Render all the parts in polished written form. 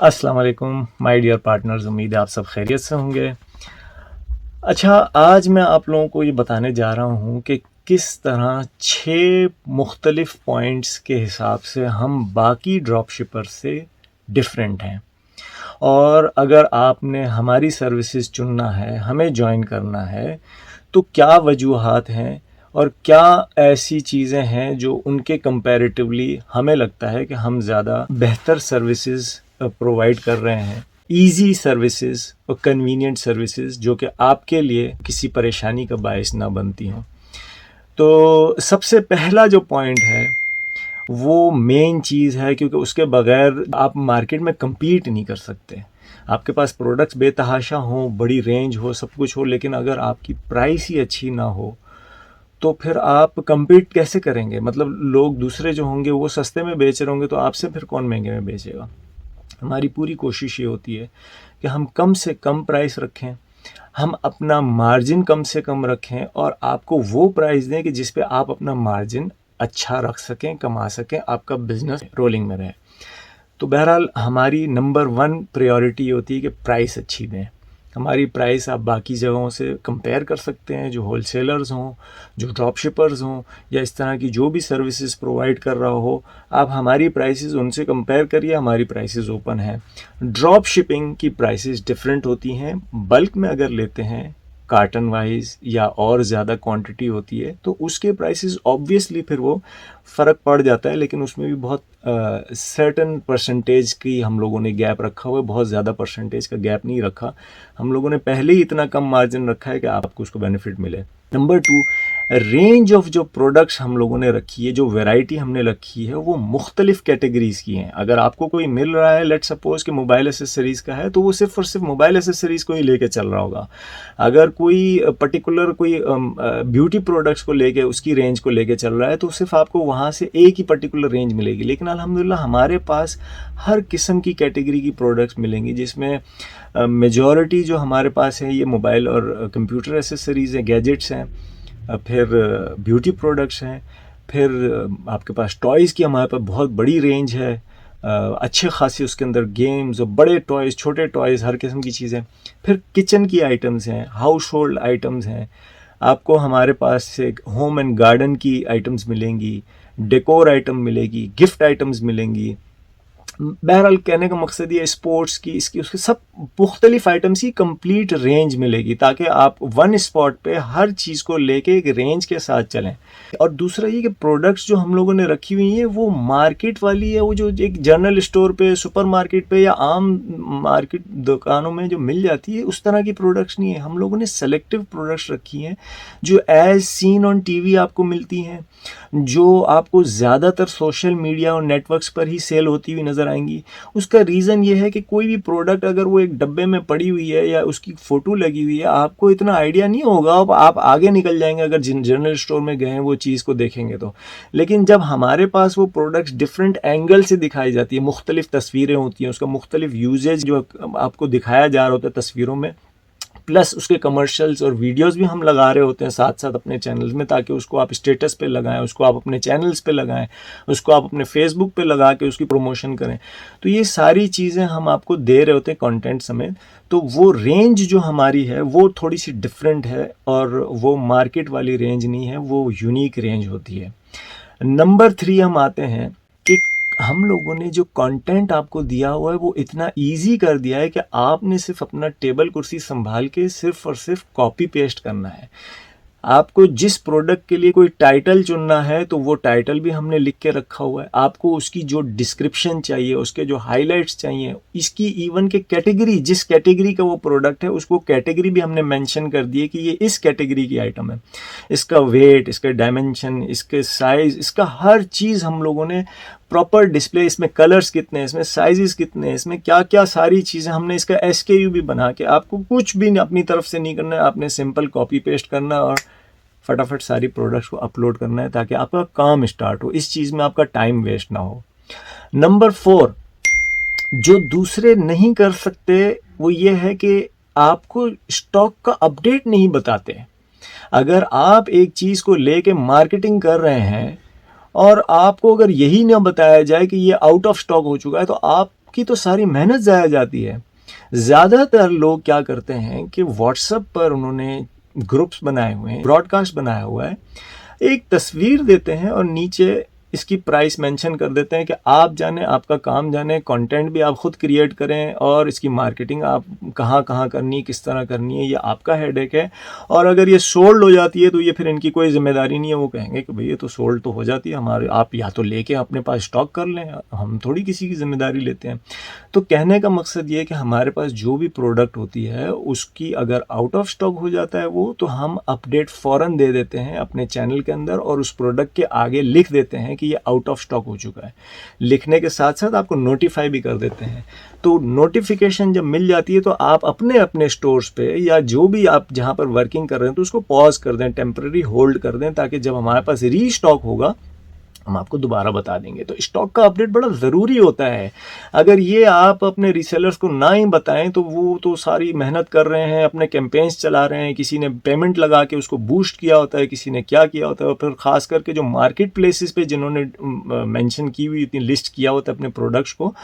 अस्सलाम वालेकुम my dear partners, उम्मीद है आप सब खैरियत से होंगे। अच्छा, आज मैं आप लोगों को ये बताने जा रहा हूँ कि किस तरह 6 मुख्तलिफ पॉइंट्स के हिसाब से हम बाकी ड्रॉप शिपर से डिफरेंट हैं। और अगर आपने हमारी सर्विसेज चुनना है, हमें ज्वाइन करना है, तो क्या वजूहात हैं और क्या ऐसी चीज़ें हैं जो उनके कंपैरेटिवली हमें लगता है कि हम ज़्यादा बेहतर सर्विसेज प्रोवाइड कर रहे हैं, ईजी सर्विसेज और कन्वीनियंट सर्विसेज जो कि आपके लिए किसी परेशानी का बायस ना बनती हों। तो सबसे पहला जो पॉइंट है वो मेन चीज़ है, क्योंकि उसके बगैर आप मार्केट में compete नहीं कर सकते। आपके पास प्रोडक्ट्स बेतहाशा हों, बड़ी रेंज हो, सब कुछ हो, लेकिन अगर आपकी प्राइस ही अच्छी ना हो तो फिर आप compete कैसे करेंगे? मतलब लोग दूसरे जो होंगे वो सस्ते में बेच रहे होंगे, तो आपसे फिर कौन महंगे में बेचेगा? हमारी पूरी कोशिश ये होती है कि हम कम से कम प्राइस रखें, हम अपना मार्जिन कम से कम रखें और आपको वो प्राइस दें कि जिस पे आप अपना मार्जिन अच्छा रख सकें, कमा सकें, आपका बिजनेस रोलिंग में रहे। तो बहरहाल हमारी नंबर 1 प्रायोरिटी होती है कि प्राइस अच्छी दें। हमारी प्राइस आप बाकी जगहों से कंपेयर कर सकते हैं, जो होलसेलर्स हों, जो ड्रॉप शिपर्स हों, या इस तरह की जो भी सर्विसेज प्रोवाइड कर रहा हो, आप हमारी प्राइसेस उनसे कंपेयर करिए। हमारी प्राइसेस ओपन हैं। ड्रॉप शिपिंग की प्राइसेस डिफरेंट होती हैं। बल्क में अगर लेते हैं, कार्टन वाइज या और ज़्यादा क्वांटिटी होती है, तो उसके प्राइसेस ऑब्वियसली फिर वो फ़र्क पड़ जाता है, लेकिन उसमें भी बहुत सर्टेन परसेंटेज की हम लोगों ने गैप रखा हुआ है। बहुत ज़्यादा परसेंटेज का गैप नहीं रखा। हम लोगों ने पहले ही इतना कम मार्जिन रखा है कि आपको उसको बेनिफिट मिले। नंबर 2, रेंज ऑफ जो प्रोडक्ट्स हम लोगों ने रखी है, जो वैरायटी हमने रखी है, वो मुख्तलिफ कैटेगरीज़ की हैं। अगर आपको कोई मिल रहा है, लेट सपोज कि मोबाइल एसेसरीज़ का है, तो वो सिर्फ और सिर्फ मोबाइल एसेसरीज़ को ही लेके चल रहा होगा। अगर कोई पर्टिकुलर कोई ब्यूटी प्रोडक्ट्स को लेके, उसकी रेंज को लेके चल रहा है, तो सिर्फ आपको वहाँ से एक ही पर्टिकुलर रेंज मिलेगी। लेकिन अल्हम्दुलिल्लाह हमारे पास हर किस्म की कैटेगरी की प्रोडक्ट्स मिलेंगी, जिसमें मेजॉरिटी जो हमारे पास है ये मोबाइल और कंप्यूटर एसेसरीज़ हैं, गैजेट्स हैं, फिर ब्यूटी प्रोडक्ट्स हैं, फिर आपके पास टॉयज़ की हमारे पास बहुत बड़ी रेंज है, अच्छे खासी उसके अंदर गेम्स और बड़े टॉयज़, छोटे टॉयज़, हर किस्म की चीज़ें। फिर किचन की आइटम्स हैं, हाउस होल्ड आइटम्स हैं। आपको हमारे पास से होम एंड गार्डन की आइटम्स मिलेंगी, डेकोर आइटम मिलेगी, गिफ्ट आइटम्स मिलेंगी। बहरहाल कहने का मकसद ये स्पोर्ट्स की, इसकी, उसके सब मुख्तलिफ आइटम्स की कंप्लीट रेंज मिलेगी, ताकि आप वन स्पॉट पे हर चीज़ को लेके एक रेंज के साथ चलें। और दूसरा ये कि प्रोडक्ट्स जो हम लोगों ने रखी हुई हैं वो मार्केट वाली है, वो जो एक जनरल स्टोर पे, सुपर मार्केट पे या आम मार्केट दुकानों में जो मिल जाती है, उस तरह की प्रोडक्ट्स नहीं है। हम लोगों ने सेलेक्टिव प्रोडक्ट्स रखी हैं जो एज सीन ऑन टीवी आपको मिलती हैं, जो आपको ज़्यादातर सोशल मीडिया और नेटवर्क्स पर ही सेल होती हुई नज़र आएंगी। उसका रीज़न ये है कि कोई भी प्रोडक्ट अगर वो एक डब्बे में पड़ी हुई है या उसकी फ़ोटो लगी हुई है, आपको इतना आइडिया नहीं होगा, अब आप आगे निकल जाएंगे अगर जनरल स्टोर में गए हैं वो चीज़ को देखेंगे तो। लेकिन जब हमारे पास वो प्रोडक्ट्स डिफरेंट एंगल से दिखाई जाती है, मुख्तलिफ तस्वीरें होती हैं, उसका मुख्तलिफ यूजेज जो आपको दिखाया जा रहा होता है तस्वीरों में, प्लस उसके कमर्शियल्स और वीडियोस भी हम लगा रहे होते हैं साथ साथ अपने चैनल्स में, ताकि उसको आप स्टेटस पे लगाएं, उसको आप अपने चैनल्स पे लगाएं, उसको आप अपने फेसबुक पे लगा के उसकी प्रमोशन करें। तो ये सारी चीज़ें हम आपको दे रहे होते हैं कंटेंट समेत। तो वो रेंज जो हमारी है वो थोड़ी सी डिफरेंट है, और वो मार्केट वाली रेंज नहीं है, वो यूनिक रेंज होती है। नंबर 3 हम आते हैं कि हम लोगों ने जो कंटेंट आपको दिया हुआ है वो इतना इजी कर दिया है कि आपने सिर्फ अपना टेबल कुर्सी संभाल के सिर्फ और सिर्फ कॉपी पेस्ट करना है। आपको जिस प्रोडक्ट के लिए कोई टाइटल चुनना है तो वो टाइटल भी हमने लिख के रखा हुआ है। आपको उसकी जो डिस्क्रिप्शन चाहिए, उसके जो हाइलाइट्स चाहिए, इसकी इवन के कैटेगरी, जिस कैटेगरी का वो प्रोडक्ट है उसको कैटेगरी भी हमने मेंशन कर दी है कि ये इस कैटेगरी की आइटम है। इसका वेट, इसके डायमेंशन, इसके साइज, इसका हर चीज़ हम लोगों ने प्रॉपर डिस्प्ले, इसमें कलर्स कितने हैं, इसमें साइजेस कितने हैं, इसमें क्या क्या सारी चीज़ें हमने इसका SKU भी बना के, आपको कुछ भी अपनी तरफ से नहीं करना है, आपने सिंपल कॉपी पेस्ट करना और फटाफट सारी प्रोडक्ट्स को अपलोड करना है, ताकि आपका काम स्टार्ट हो, इस चीज़ में आपका टाइम वेस्ट ना हो। नंबर 4 जो दूसरे नहीं कर सकते वो ये है कि आपको स्टॉक का अपडेट नहीं बताते। अगर आप एक चीज़ को लेके मार्केटिंग कर रहे हैं और आपको अगर यही ना बताया जाए कि ये आउट ऑफ स्टॉक हो चुका है, तो आपकी तो सारी मेहनत ज़ाया जाती है। ज़्यादातर लोग क्या करते हैं कि व्हाट्सएप पर उन्होंने ग्रुप्स बनाए हुए हैं, ब्रॉडकास्ट बनाया हुआ है, एक तस्वीर देते हैं और नीचे इसकी प्राइस मेंशन कर देते हैं कि आप जाने, आपका काम जाने, कंटेंट भी आप खुद क्रिएट करें और इसकी मार्केटिंग आप कहाँ कहाँ करनी है, किस तरह करनी है, ये आपका हेडेक है। और अगर ये सोल्ड हो जाती है तो ये फिर इनकी कोई जिम्मेदारी नहीं है, वो कहेंगे कि भाई ये तो सोल्ड तो हो जाती है हमारे, आप या तो लेके अपने पास स्टॉक कर लें, हम थोड़ी किसी की जिम्मेदारी लेते हैं। तो कहने का मकसद ये है कि हमारे पास जो भी प्रोडक्ट होती है उसकी अगर आउट ऑफ स्टॉक हो जाता है वो, तो हम अपडेट फ़ौरन दे देते हैं अपने चैनल के अंदर और उस प्रोडक्ट के आगे लिख देते हैं कि ये आउट ऑफ स्टॉक हो चुका है। लिखने के साथ साथ आपको नोटिफाई भी कर देते हैं। तो नोटिफिकेशन जब मिल जाती है तो आप अपने अपने स्टोर्स पे या जो भी आप जहाँ पर वर्किंग कर रहे हैं तो उसको पॉज कर दें, टेम्पररी होल्ड कर दें, ताकि जब हमारे पास रीस्टॉक होगा हम आपको दोबारा बता देंगे। तो स्टॉक का अपडेट बड़ा ज़रूरी होता है। अगर ये आप अपने रीसेलर्स को ना ही बताएं तो वो तो सारी मेहनत कर रहे हैं, अपने कैंपेन्स चला रहे हैं, किसी ने पेमेंट लगा के उसको बूस्ट किया होता है, किसी ने क्या किया होता है। और फिर ख़ास करके जो मार्केट प्लेसेस पे जिन्होंने मेंशन की हुई इतनी लिस्ट किया होता है अपने प्रोडक्ट्स को,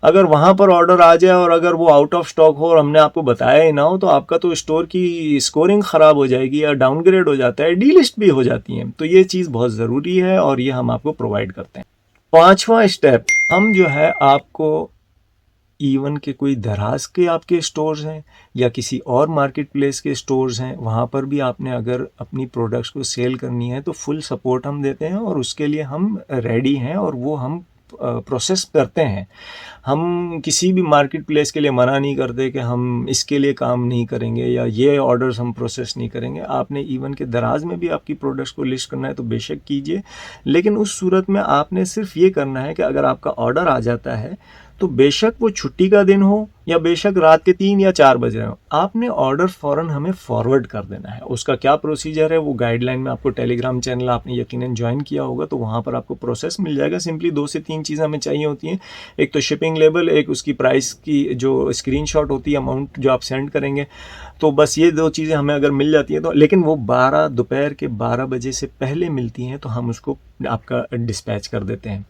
अगर वहाँ पर ऑर्डर आ जाए और अगर वो आउट ऑफ स्टॉक हो और हमने आपको बताया ही ना हो, तो आपका तो स्टोर की स्कोरिंग ख़राब हो जाएगी या डाउनग्रेड हो जाता है, डी लिस्ट भी हो जाती हैं। तो ये चीज़ बहुत ज़रूरी है और ये हम आपको प्रोवाइड करते हैं। पांचवा स्टेप, हम जो है आपको इवन के कोई दराज के आपके स्टोर्स हैं या किसी और मार्केट प्लेस के स्टोर्स हैं, वहाँ पर भी आपने अगर अपनी प्रोडक्ट्स को सेल करनी है तो फुल सपोर्ट हम देते हैं और उसके लिए हम रेडी हैं और वो हम प्रोसेस करते हैं। हम किसी भी मार्केट प्लेस के लिए मना नहीं करते कि हम इसके लिए काम नहीं करेंगे या ये ऑर्डर्स हम प्रोसेस नहीं करेंगे। आपने इवन के दराज में भी आपकी प्रोडक्ट्स को लिस्ट करना है तो बेशक कीजिए, लेकिन उस सूरत में आपने सिर्फ ये करना है कि अगर आपका ऑर्डर आ जाता है तो बेशक वो छुट्टी का दिन हो या बेशक रात के 3 या 4 बज रहे हो, आपने ऑर्डर फ़ौरन हमें फॉरवर्ड कर देना है। उसका क्या प्रोसीजर है वो गाइडलाइन में आपको टेलीग्राम चैनल आपने यकीनन ज्वाइन किया होगा तो वहाँ पर आपको प्रोसेस मिल जाएगा। सिंपली 2 से 3 चीज़ें हमें चाहिए होती हैं, एक तो शिपिंग लेबल, एक उसकी प्राइस की जो स्क्रीनशॉट होती है, अमाउंट जो आप सेंड करेंगे। तो बस ये 2 चीज़ें हमें अगर मिल जाती हैं तो, लेकिन वो दोपहर के 12 बजे से पहले मिलती हैं तो हम उसको आपका डिस्पैच कर देते हैं।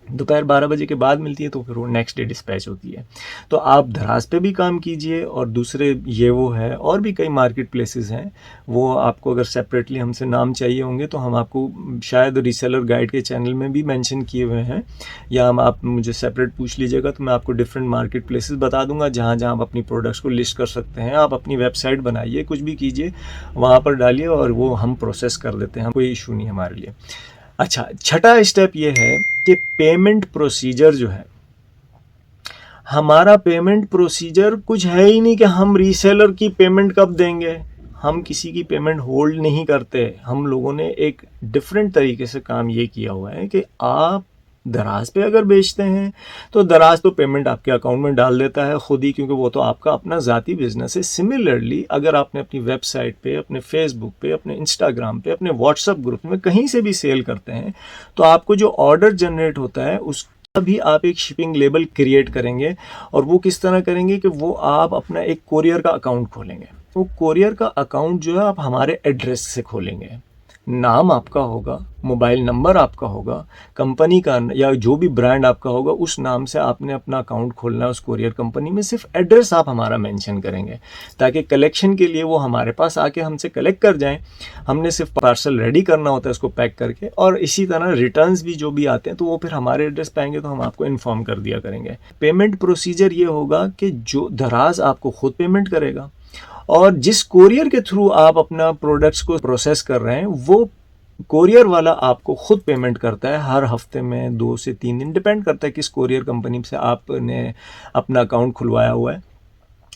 दोपहर 12 बजे के बाद मिलती है तो फिर वो नेक्स्ट डे डिस्पैच होती है। तो आप दराज पे भी काम कीजिए और दूसरे ये वो है और भी कई मार्केट प्लेसेस हैं, वो आपको अगर सेपरेटली हमसे नाम चाहिए होंगे तो हम आपको शायद रीसेलर गाइड के चैनल में भी मेंशन किए हुए हैं, या आप मुझे सेपरेट पूछ लीजिएगा तो मैं आपको डिफरेंट मार्केट प्लेसेस बता दूंगा जहाँ जहाँ आप अपनी प्रोडक्ट्स को लिस्ट कर सकते हैं। आप अपनी वेबसाइट बनाइए, कुछ भी कीजिए, वहाँ पर डालिए और वो हम प्रोसेस कर देते हैं, कोई इशू नहीं हमारे लिए। अच्छा, छठा स्टेप ये है कि पेमेंट प्रोसीजर जो है, हमारा पेमेंट प्रोसीजर कुछ है ही नहीं कि हम रीसेलर की पेमेंट कब देंगे। हम किसी की पेमेंट होल्ड नहीं करते। हम लोगों ने एक डिफरेंट तरीके से काम ये किया हुआ है कि आप दराज पे अगर बेचते हैं तो दराज तो पेमेंट आपके अकाउंट में डाल देता है खुद ही, क्योंकि वो तो आपका अपना ज़ाती बिजनेस है। सिमिलरली अगर आपने अपनी वेबसाइट पे, अपने फेसबुक पे, अपने इंस्टाग्राम पे, अपने व्हाट्सएप ग्रुप में कहीं से भी सेल करते हैं तो आपको जो ऑर्डर जनरेट होता है उसका भी आप एक शिपिंग लेबल क्रिएट करेंगे। और वो किस तरह करेंगे कि वो आप अपना एक कोरियर का अकाउंट खोलेंगे। वो कोरियर का अकाउंट जो है आप हमारे एड्रेस से खोलेंगे, नाम आपका होगा, मोबाइल नंबर आपका होगा, कंपनी का या जो भी ब्रांड आपका होगा उस नाम से आपने अपना अकाउंट खोलना है उस कोरियर कंपनी में। सिर्फ एड्रेस आप हमारा मेंशन करेंगे ताकि कलेक्शन के लिए वो हमारे पास आके हमसे कलेक्ट कर जाएं। हमने सिर्फ पार्सल रेडी करना होता है उसको पैक करके, और इसी तरह रिटर्न्स भी जो भी आते हैं तो वो फिर हमारे एड्रेस पे आएंगे तो हम आपको इन्फॉर्म कर दिया करेंगे। पेमेंट प्रोसीजर ये होगा कि जो दराज आपको खुद पेमेंट करेगा और जिस कोरियर के थ्रू आप अपना प्रोडक्ट्स को प्रोसेस कर रहे हैं वो कोरियर वाला आपको खुद पेमेंट करता है हर हफ्ते में 2 से 3 दिन, डिपेंड करता है किस कोरियर कंपनी से आपने अपना अकाउंट खुलवाया हुआ है।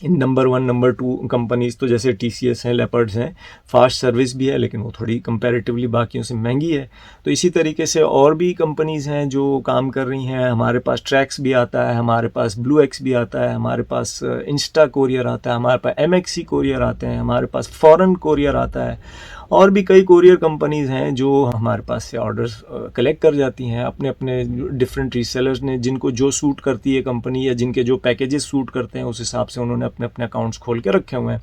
नंबर 1 नंबर 2 कंपनीज तो जैसे TCS हैं, लेपर्ड्स हैं, फास्ट सर्विस भी है लेकिन वो थोड़ी कंपैरेटिवली बाकियों से महंगी है। तो इसी तरीके से और भी कंपनीज़ हैं जो काम कर रही हैं। हमारे पास ट्रैक्स भी आता है, हमारे पास ब्लू एक्स भी आता है, हमारे पास इंस्टा कोरियर आता है, हमारे पास MXC कोरियर आते हैं, हमारे पास फॉरेन कोरियर आता है। और भी कई कोरियर कंपनीज़ हैं जो हमारे पास से ऑर्डर्स कलेक्ट कर जाती हैं, अपने अपने डिफरेंट रीसेलर्स ने जिनको जो सूट करती है कंपनी या जिनके जो पैकेजेस सूट करते हैं उस हिसाब से उन्होंने अपने अपने अकाउंट्स खोल के रखे हुए हैं।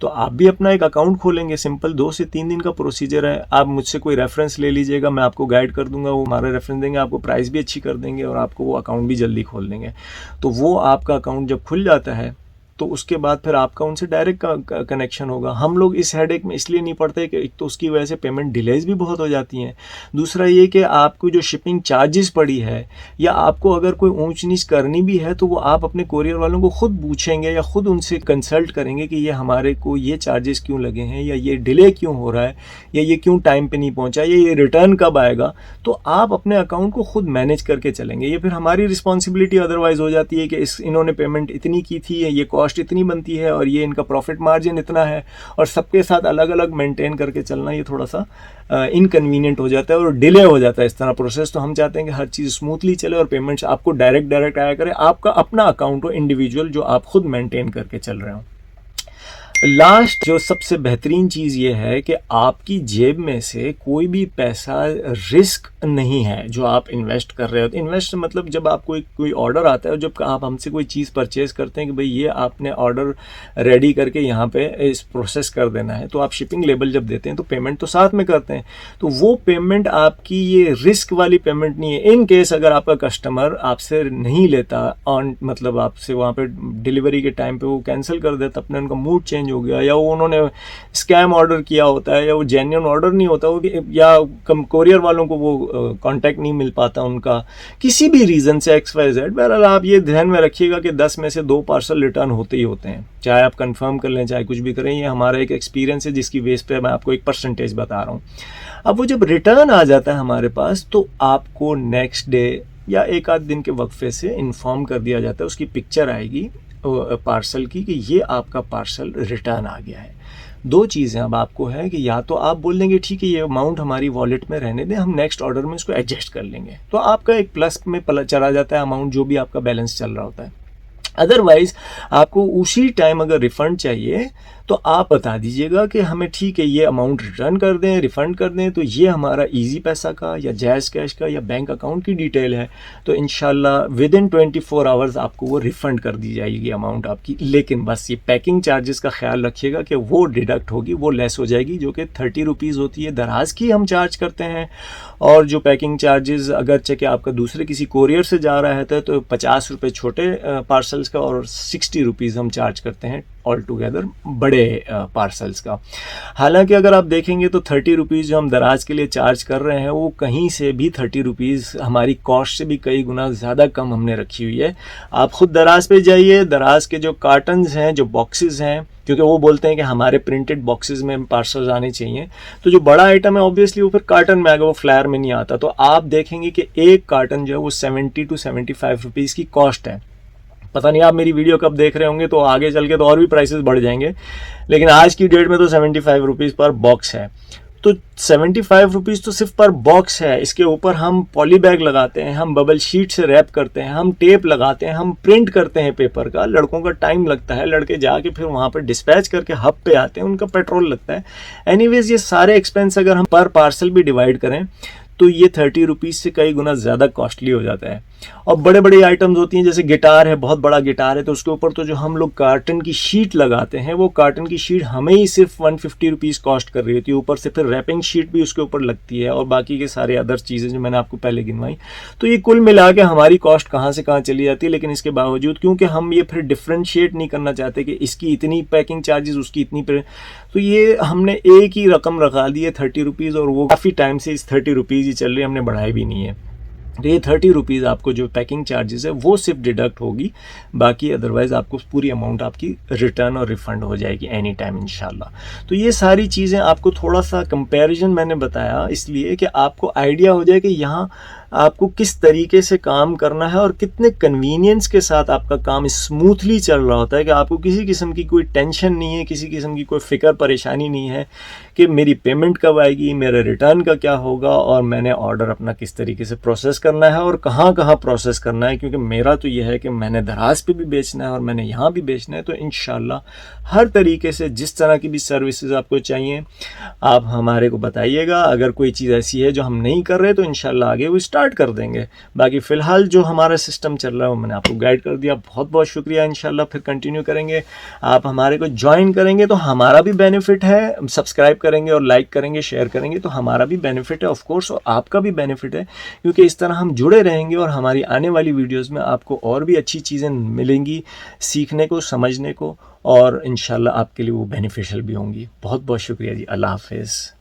तो आप भी अपना एक अकाउंट खोलेंगे, सिंपल 2 से 3 दिन का प्रोसीजर है। आप मुझसे कोई रेफरेंस ले लीजिएगा, मैं आपको गाइड कर दूंगा, वो हमारा रेफरेंस देंगे, आपको प्राइस भी अच्छी कर देंगे और आपको वो अकाउंट भी जल्दी खोल देंगे। तो वो आपका अकाउंट जब खुल जाता है तो उसके बाद फिर आपका उनसे डायरेक्ट कनेक्शन होगा। हम लोग इस हेडेक में इसलिए नहीं पड़ते कि एक तो उसकी वजह से पेमेंट डिलेज भी बहुत हो जाती हैं, दूसरा ये कि आपको जो शिपिंग चार्जेस पड़ी है या आपको अगर कोई ऊंच नीच करनी भी है तो वो आप अपने कोरियर वालों को खुद पूछेंगे या खुद उनसे कंसल्ट करेंगे कि ये हमारे को ये चार्जेस क्यों लगे हैं या ये डिले क्यों हो रहा है या ये क्यों टाइम पे नहीं पहुंचा या ये रिटर्न कब आएगा। तो आप अपने अकाउंट को खुद मैनेज करके चलेंगे, ये फिर हमारी रिस्पॉन्सिबिलिटी अदरवाइज हो जाती है कि इन्होंने पेमेंट इतनी की थी, ये कॉस्ट इतनी बनती है और ये इनका प्रॉफिट मार्जिन इतना है, और सबके साथ अलग अलग मेंटेन करके चलना ये थोड़ा सा इनकन्वीनियंट हो जाता है और डिले हो जाता है इस तरह प्रोसेस। तो हम चाहते हैं कि हर चीज़ स्मूथली चले और पेमेंट्स आपको डायरेक्ट आया करे, आपका अपना अकाउंट हो इंडिविजुअल जो आप खुद मेंटेन करके चल रहे हो। लास्ट जो सबसे बेहतरीन चीज़ ये है कि आपकी जेब में से कोई भी पैसा रिस्क नहीं है जो आप इन्वेस्ट कर रहे हो। तो इन्वेस्ट मतलब जब आपको कोई ऑर्डर आता है, जब आप हमसे कोई चीज़ परचेज़ करते हैं कि भाई ये आपने ऑर्डर रेडी करके यहाँ पे इस प्रोसेस कर देना है, तो आप शिपिंग लेबल जब देते हैं तो पेमेंट तो साथ में करते हैं। तो वो पेमेंट आपकी ये रिस्क वाली पेमेंट नहीं है। इन केस अगर आपका कस्टमर आपसे नहीं लेता ऑन, मतलब आपसे वहाँ पे डिलीवरी के टाइम पे वो कैंसिल कर देता, अपने उनका मूड चेंज हो गया या वो उन्होंने स्कैम ऑर्डर किया होता है या वो जेन्युइन ऑर्डर नहीं होता हो या कोरियर वालों को वो कांटेक्ट नहीं मिल पाता उनका, किसी भी रीज़न से XYZ, बहरहाल आप ये ध्यान में रखिएगा कि 10 में से 2 पार्सल रिटर्न होते ही होते हैं, चाहे आप कंफर्म कर लें चाहे कुछ भी करें। ये हमारा एक एक्सपीरियंस है जिसकी बेस पे मैं आपको एक परसेंटेज बता रहा हूँ। अब वो जब रिटर्न आ जाता है हमारे पास तो आपको नेक्स्ट डे या एक आध दिन के वक्फे से इन्फॉर्म कर दिया जाता है, उसकी पिक्चर आएगी पार्सल की कि ये आपका पार्सल रिटर्न आ गया है। 2 चीज़ें अब आपको है कि या तो आप बोल देंगे ठीक है ये अमाउंट हमारी वॉलेट में रहने दें, हम नेक्स्ट ऑर्डर में इसको एडजस्ट कर लेंगे, तो आपका एक प्लस में चला जाता है अमाउंट जो भी आपका बैलेंस चल रहा होता है। अदरवाइज आपको उसी टाइम अगर रिफ़ंड चाहिए तो आप बता दीजिएगा कि हमें ठीक है ये अमाउंट रिटर्न कर दें, रिफ़ंड कर दें, तो ये हमारा इजी पैसा का या जायज़ कैश का या बैंक अकाउंट की डिटेल है, तो इंशाल्लाह विद इन 24 आवर्स आपको वो रिफ़ंड कर दी जाएगी अमाउंट आपकी। लेकिन बस ये पैकिंग चार्जेस का ख्याल रखिएगा कि वो डिडक्ट होगी, वो लेस हो जाएगी, जो कि 30 रुपीज़ होती है दराज की हम चार्ज करते हैं। और जो पैकिंग चार्जेस अगर कि आपका दूसरे किसी कोरियर से जा रहा है तो 50 रुपये छोटे पार्सल्स का और 60 रुपीज़ हम चार्ज करते हैं ऑल टुगेदर बड़े पार्सल्स का। हालांकि अगर आप देखेंगे तो 30 रुपीज़ जो हम दराज के लिए चार्ज कर रहे हैं वो कहीं से भी 30 रुपीज़ हमारी कॉस्ट से भी कई गुना ज़्यादा कम हमने रखी हुई है। आप ख़ुद दराज पे जाइए, दराज के जो कार्टन्स हैं, जो बॉक्सेस हैं, क्योंकि वो बोलते हैं कि हमारे प्रिंटेड बॉक्सेस में पार्सल्स आने चाहिए, तो जो बड़ा आइटम है ऑब्वियसली वो फिर कार्टन में आएगा, वो फ्लायर में नहीं आता। तो आप देखेंगे कि एक कार्टन जो है वो 70 to 75 रुपीज़ की कॉस्ट है। पता नहीं आप मेरी वीडियो कब देख रहे होंगे, तो आगे चल के तो और भी प्राइसेस बढ़ जाएंगे, लेकिन आज की डेट में तो 75 रुपीज़ पर बॉक्स है। तो 75 रुपीज़ तो सिर्फ पर बॉक्स है, इसके ऊपर हम पॉली बैग लगाते हैं, हम बबल शीट से रैप करते हैं, हम टेप लगाते हैं, हम प्रिंट करते हैं पेपर का, लड़कों का टाइम लगता है, लड़के जाके फिर वहाँ पर डिस्पैच करके हब पे आते हैं, उनका पेट्रोल लगता है। एनीवेज ये सारे एक्सपेंस अगर हम पर पार्सल भी डिवाइड करें तो ये 30 रुपीज़ से कई गुना ज़्यादा कॉस्टली हो जाता है। और बड़े बड़े आइटम्स होती हैं, जैसे गिटार है, बहुत बड़ा गिटार है, तो उसके ऊपर तो जो हम लोग कार्टन की शीट लगाते हैं, वो कार्टन की शीट हमें ही सिर्फ 150 रुपीज़ कॉस्ट कर रही होती है, ऊपर से फिर रैपिंग शीट भी उसके ऊपर लगती है और बाकी के सारे अदर चीज़ें जो मैंने आपको पहले गिनवाई। तो ये कुल मिला के हमारी कॉस्ट कहाँ से कहाँ चली जाती है। लेकिन इसके बावजूद क्योंकि हम ये फिर डिफ्रेंशिएट नहीं करना चाहते कि इसकी इतनी पैकिंग चार्जेस, उसकी इतनी, तो ये हमने एक ही रकम रखा दी है 30 रुपीज़, और वो काफ़ी टाइम से इस 30 रुपीज़ ही चल रही है, हमने बढ़ाई भी नहीं है। तो ये 30 रुपीज़ आपको जो पैकिंग चार्जेस है वो सिर्फ डिडक्ट होगी, बाकी अदरवाइज़ आपको पूरी अमाउंट आपकी रिटर्न और रिफ़ंड हो जाएगी एनी टाइम इंशाल्लाह। तो ये सारी चीज़ें आपको थोड़ा सा कंपैरिजन मैंने बताया इसलिए कि आपको आइडिया हो जाए कि यहाँ आपको किस तरीके से काम करना है और कितने कन्वीनियंस के साथ आपका काम स्मूथली चल रहा होता है कि आपको किसी किस्म की कोई टेंशन नहीं है, किसी किस्म की कोई फ़िक्र परेशानी नहीं है कि मेरी पेमेंट कब आएगी, मेरे रिटर्न का क्या होगा और मैंने ऑर्डर अपना किस तरीके से प्रोसेस करना है और कहाँ कहाँ प्रोसेस करना है। क्योंकि मेरा तो यह है कि मैंने दराज पे भी बेचना है और मैंने यहाँ भी बेचना है। तो इंशाल्लाह हर तरीके से जिस तरह की भी सर्विसेज आपको चाहिए आप हमारे को बताइएगा। अगर कोई चीज़ ऐसी है जो हम नहीं कर रहे तो इंशाल्लाह आगे वो स्टार्ट कर देंगे। बाकी फ़िलहाल जो हमारा सिस्टम चल रहा है वो मैंने आपको गाइड कर दिया। बहुत बहुत शुक्रिया। इंशाल्लाह फिर कंटिन्यू करेंगे। आप हमारे को ज्वाइन करेंगे तो हमारा भी बेनिफिट है, सब्सक्राइब करेंगे और लाइक करेंगे, शेयर करेंगे तो हमारा भी बेनिफिट है ऑफ कोर्स, और आपका भी बेनिफिट है। क्योंकि इस तरह हम जुड़े रहेंगे और हमारी आने वाली वीडियोस में आपको और भी अच्छी चीज़ें मिलेंगी सीखने को, समझने को, और इंशाल्लाह आपके लिए वो बेनिफिशियल भी होंगी। बहुत बहुत शुक्रिया जी। अल्लाह हाफिज़।